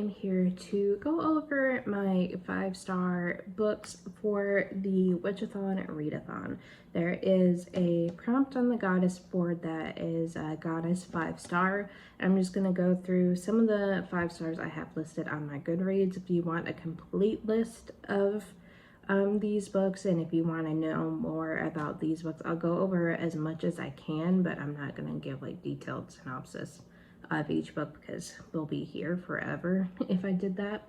am here to go over my 5-star books for the Witchathon Readathon. There is a prompt on the Goddess board that is Goddess 5-star. I'm just going to go through some of the 5 stars I have listed on my Goodreads. If you want a complete list of these books, and if you want to know more about these books, I'll go over as much as I can, but I'm not going to give like detailed synopsis of each book because we'll be here forever if I did that.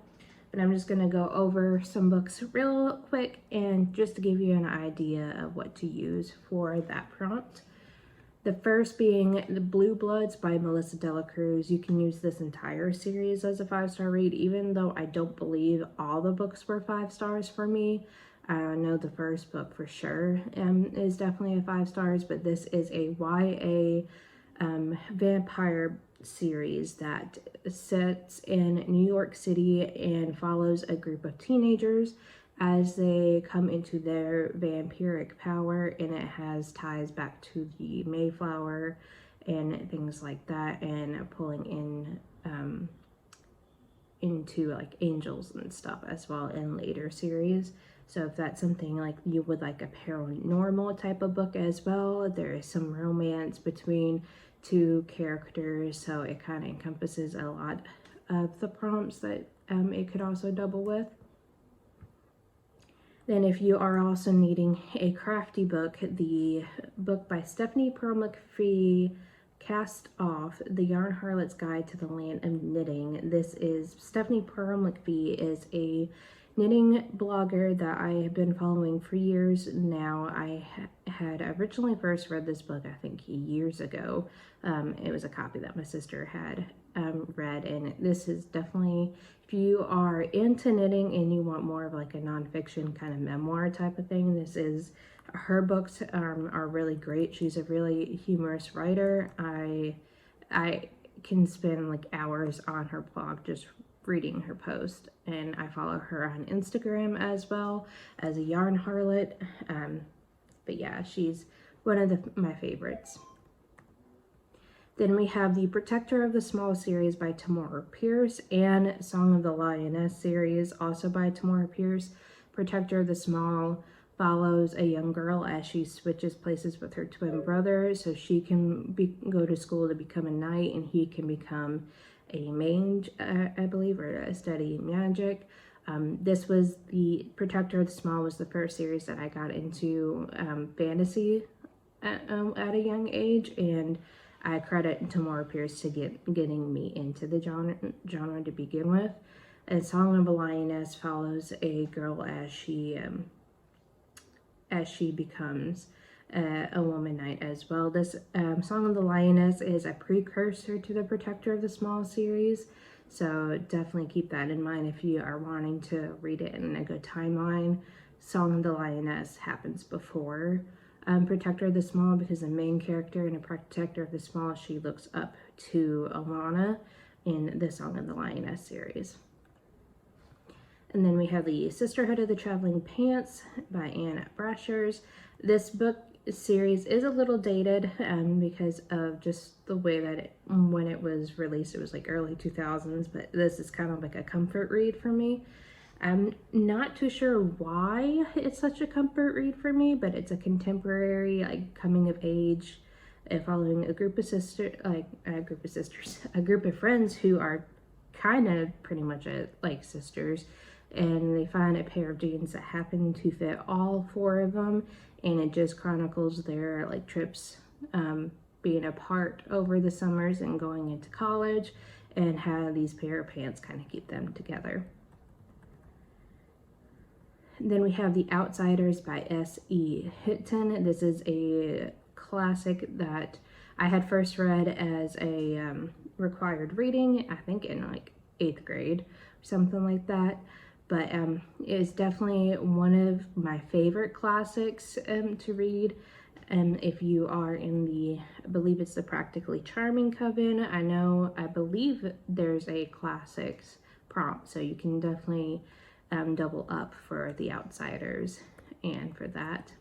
But I'm just going to go over some books real quick and just to give you an idea of what to use for that prompt. The first being The Blue Bloods by Melissa Dela Cruz. You can use this entire series as a 5-star read, even though I don't believe all the books were 5 stars for me. I know the first book for sure is definitely a 5 stars, but this is a YA vampire series that sets in New York City and follows a group of teenagers as they come into their vampiric power, and it has ties back to the Mayflower and things like that, and pulling in into like angels and stuff as well in later series. So if that's something like you would like a paranormal type of book as well, there is some romance between 2 characters, so it kind of encompasses a lot of the prompts that it could also double with. Then if you are also needing a crafty book, the book by Stephanie Pearl McPhee, Cast Off, The Yarn Harlot's Guide to the Land of Knitting. This is Stephanie Pearl McPhee is a knitting blogger that I have been following for years now. I had originally first read this book, I think years ago. It was a copy that my sister had read, and this is definitely, if you are into knitting and you want more of like a nonfiction kind of memoir type of thing, this is, her books are really great. She's a really humorous writer. I can spend like hours on her blog just reading her post, and I follow her on Instagram as well as a Yarn Harlot. But yeah, she's one of my favorites. Then we have the Protector of the Small series by Tamora Pierce and Song of the Lioness series, also by Tamora Pierce. Protector of the Small follows a young girl as she switches places with her twin brother, so she can go to school to become a knight and he can become a mage, I believe, or study magic. This was the Protector of the Small was the first series that I got into fantasy at a young age, and I credit Tamora Pierce to getting me into the genre to begin with. And Song of a Lioness follows a girl as she becomes a woman knight as well. This Song of the Lioness is a precursor to the Protector of the Small series, so definitely keep that in mind if you are wanting to read it in a good timeline. Song of the Lioness happens before Protector of the Small, because the main character in a Protector of the Small, she looks up to Alana in the Song of the Lioness series. And then we have the Sisterhood of the Traveling Pants by Anne Brashers. This book series is a little dated because of just the way that when it was released, it was like early 2000s, but this is kind of like a comfort read for me. I'm not too sure why it's such a comfort read for me, but it's a contemporary, like, coming of age, following a group of friends who are kind of pretty much like sisters, and they find a pair of jeans that happen to fit all 4 of them, and it just chronicles their like trips being apart over the summers and going into college, and how these pair of pants kind of keep them together. Then we have The Outsiders by S.E. Hinton. This is a classic that I had first read as a required reading, I think in like 8th grade or something like that. But it is definitely one of my favorite classics to read. And if you are in the, I believe it's the Practically Charming Coven, I believe there's a classics prompt, so you can definitely double up for The Outsiders and for that.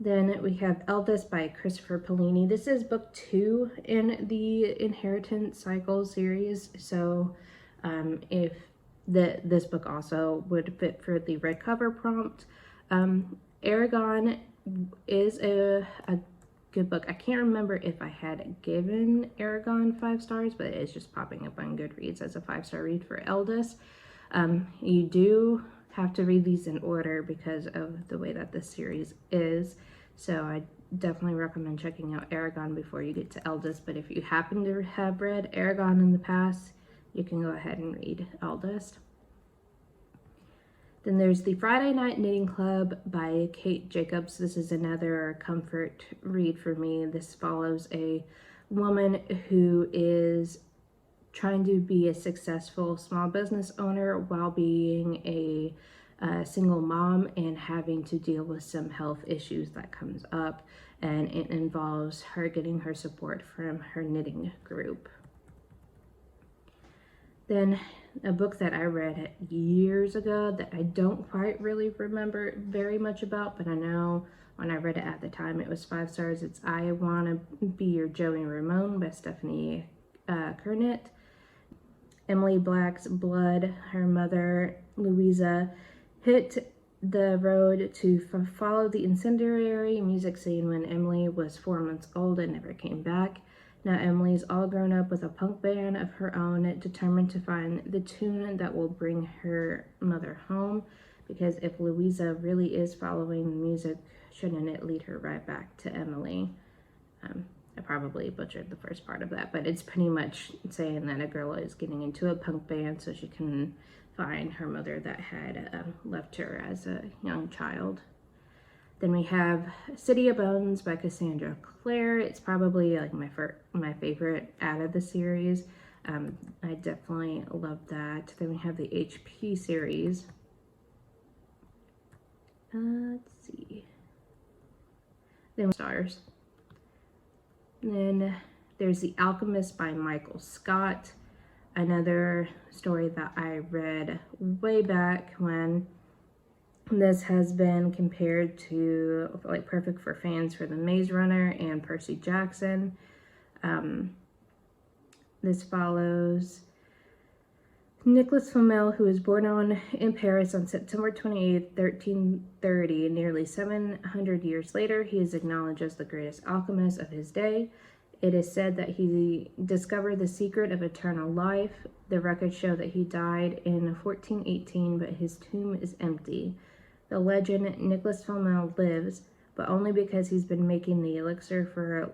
Then we have Eldest by Christopher Paolini. This is book 2 in the Inheritance Cycle series. So if this book also would fit for the red cover prompt. Aragon is a good book. I can't remember if I had given Aragon 5 stars, but it's just popping up on Goodreads as a 5-star read for Eldest. You do have to read these in order because of the way that this series is. So I definitely recommend checking out Aragon before you get to Eldest. But if you happen to have read Aragon in the past, you can go ahead and read Eldest. Then there's the Friday Night Knitting Club by Kate Jacobs. This is another comfort read for me. This follows a woman who is trying to be a successful small business owner while being a single mom and having to deal with some health issues that comes up, and it involves her getting her support from her knitting group. Then a book that I read years ago that I don't quite really remember very much about, but I know when I read it at the time it was 5 stars. It's I Wanna Be Your Joey Ramone by Stephanie Kernett. Emily Black's blood, her mother, Louisa, hit the road to follow the incendiary music scene when Emily was 4 months old and never came back. Now Emily's all grown up with a punk band of her own, determined to find the tune that will bring her mother home, because if Louisa really is following the music, shouldn't it lead her right back to Emily? I probably butchered the first part of that, but it's pretty much saying that a girl is getting into a punk band so she can find her mother that had left her as a young child. Then we have City of Bones by Cassandra Clare. It's probably like my favorite out of the series. I definitely love that. Then we have the HP series. Let's see. Then stars. Then there's The Alchemist by Michael Scott, another story that I read way back when. This has been compared to like perfect for fans for The Maze Runner and Percy Jackson. This follows Nicholas Flamel, who was born in Paris on September 28, 1330. Nearly 700 years later, he is acknowledged as the greatest alchemist of his day. It is said that he discovered the secret of eternal life. The records show that he died in 1418, but his tomb is empty. The legend Nicholas Flamel lives, but only because he's been making the elixir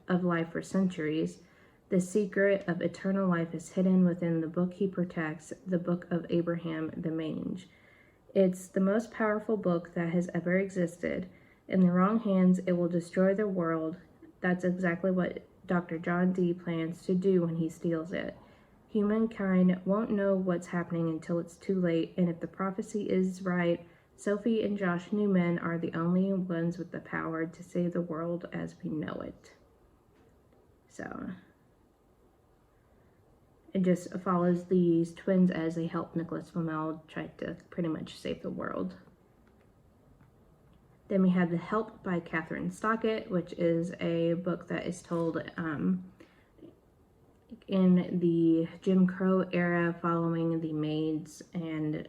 of life for centuries. The secret of eternal life is hidden within the book he protects, the Book of Abraham the Mange. It's the most powerful book that has ever existed. In the wrong hands, it will destroy the world. That's exactly what Dr. John Dee plans to do when he steals it. Humankind won't know what's happening until it's too late, and if the prophecy is right, Sophie and Josh Newman are the only ones with the power to save the world as we know it. So it just follows these twins as they help Nicholas Flamel try to pretty much save the world. Then we have The Help by Catherine Stockett, which is a book that is told in the Jim Crow era, following the maids and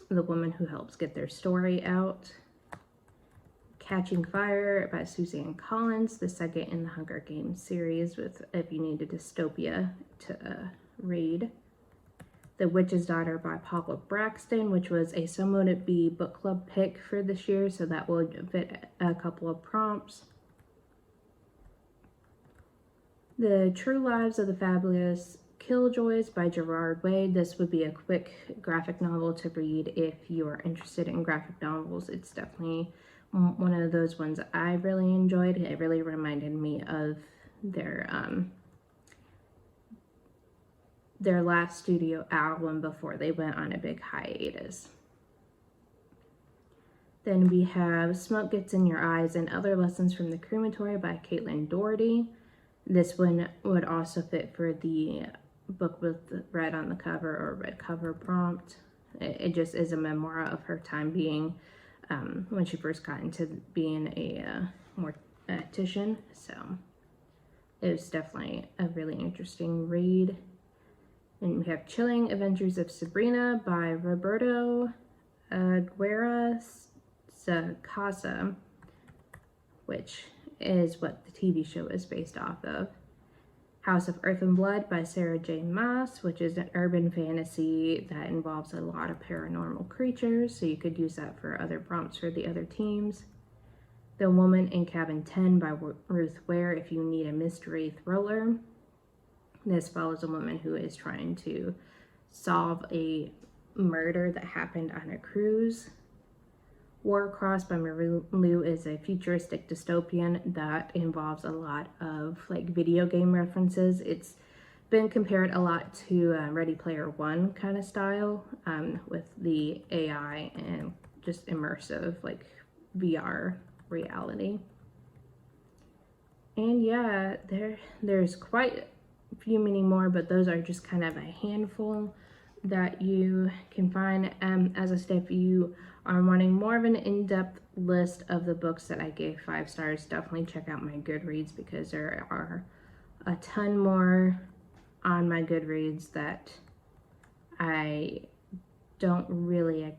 the woman who helps get their story out. Catching Fire by Suzanne Collins, the second in the Hunger Games series, with if you need a dystopia to read. The Witch's Daughter by Paula Braxton, which was a Someone to Be book club pick for this year, so that will fit a couple of prompts. The True Lives of the Fabulous Killjoys by Gerard Way. This would be a quick graphic novel to read if you are interested in graphic novels. It's definitely one of those ones I really enjoyed. It really reminded me of their last studio album before they went on a big hiatus. Then we have Smoke Gets in Your Eyes and Other Lessons from the Crematory by Caitlin Doherty. This one would also fit for the book with red on the cover or red cover prompt. It just is a memoir of her time being when she first got into being a mortician. So it was definitely a really interesting read. And we have Chilling Adventures of Sabrina by Roberto Guerra Sacasa, which is what the TV show is based off of. House of Earth and Blood by Sarah J. Maas, which is an urban fantasy that involves a lot of paranormal creatures, so you could use that for other prompts for the other teams. The Woman in Cabin 10 by Ruth Ware, if you need a mystery thriller. This follows a woman who is trying to solve a murder that happened on a cruise. Warcross by Marie Lu is a futuristic dystopian that involves a lot of like video game references. It's been compared a lot to Ready Player One kind of style, with the AI and just immersive like VR reality. And yeah, there's quite a few many more, but those are just kind of a handful that you can find. As I said, if you are wanting more of an in-depth list of the books that I gave 5 stars, definitely check out my Goodreads, because there are a ton more on my Goodreads that I don't really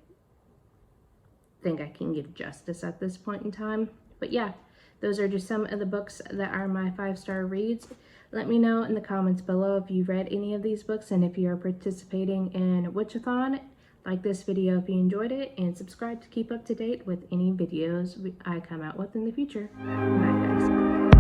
think I can give justice at this point in time. But yeah, those are just some of the books that are my 5-star reads. Let me know in the comments below if you read any of these books and if you are participating in Witchathon. Like this video if you enjoyed it, and subscribe to keep up to date with any videos I come out with in the future. Bye guys.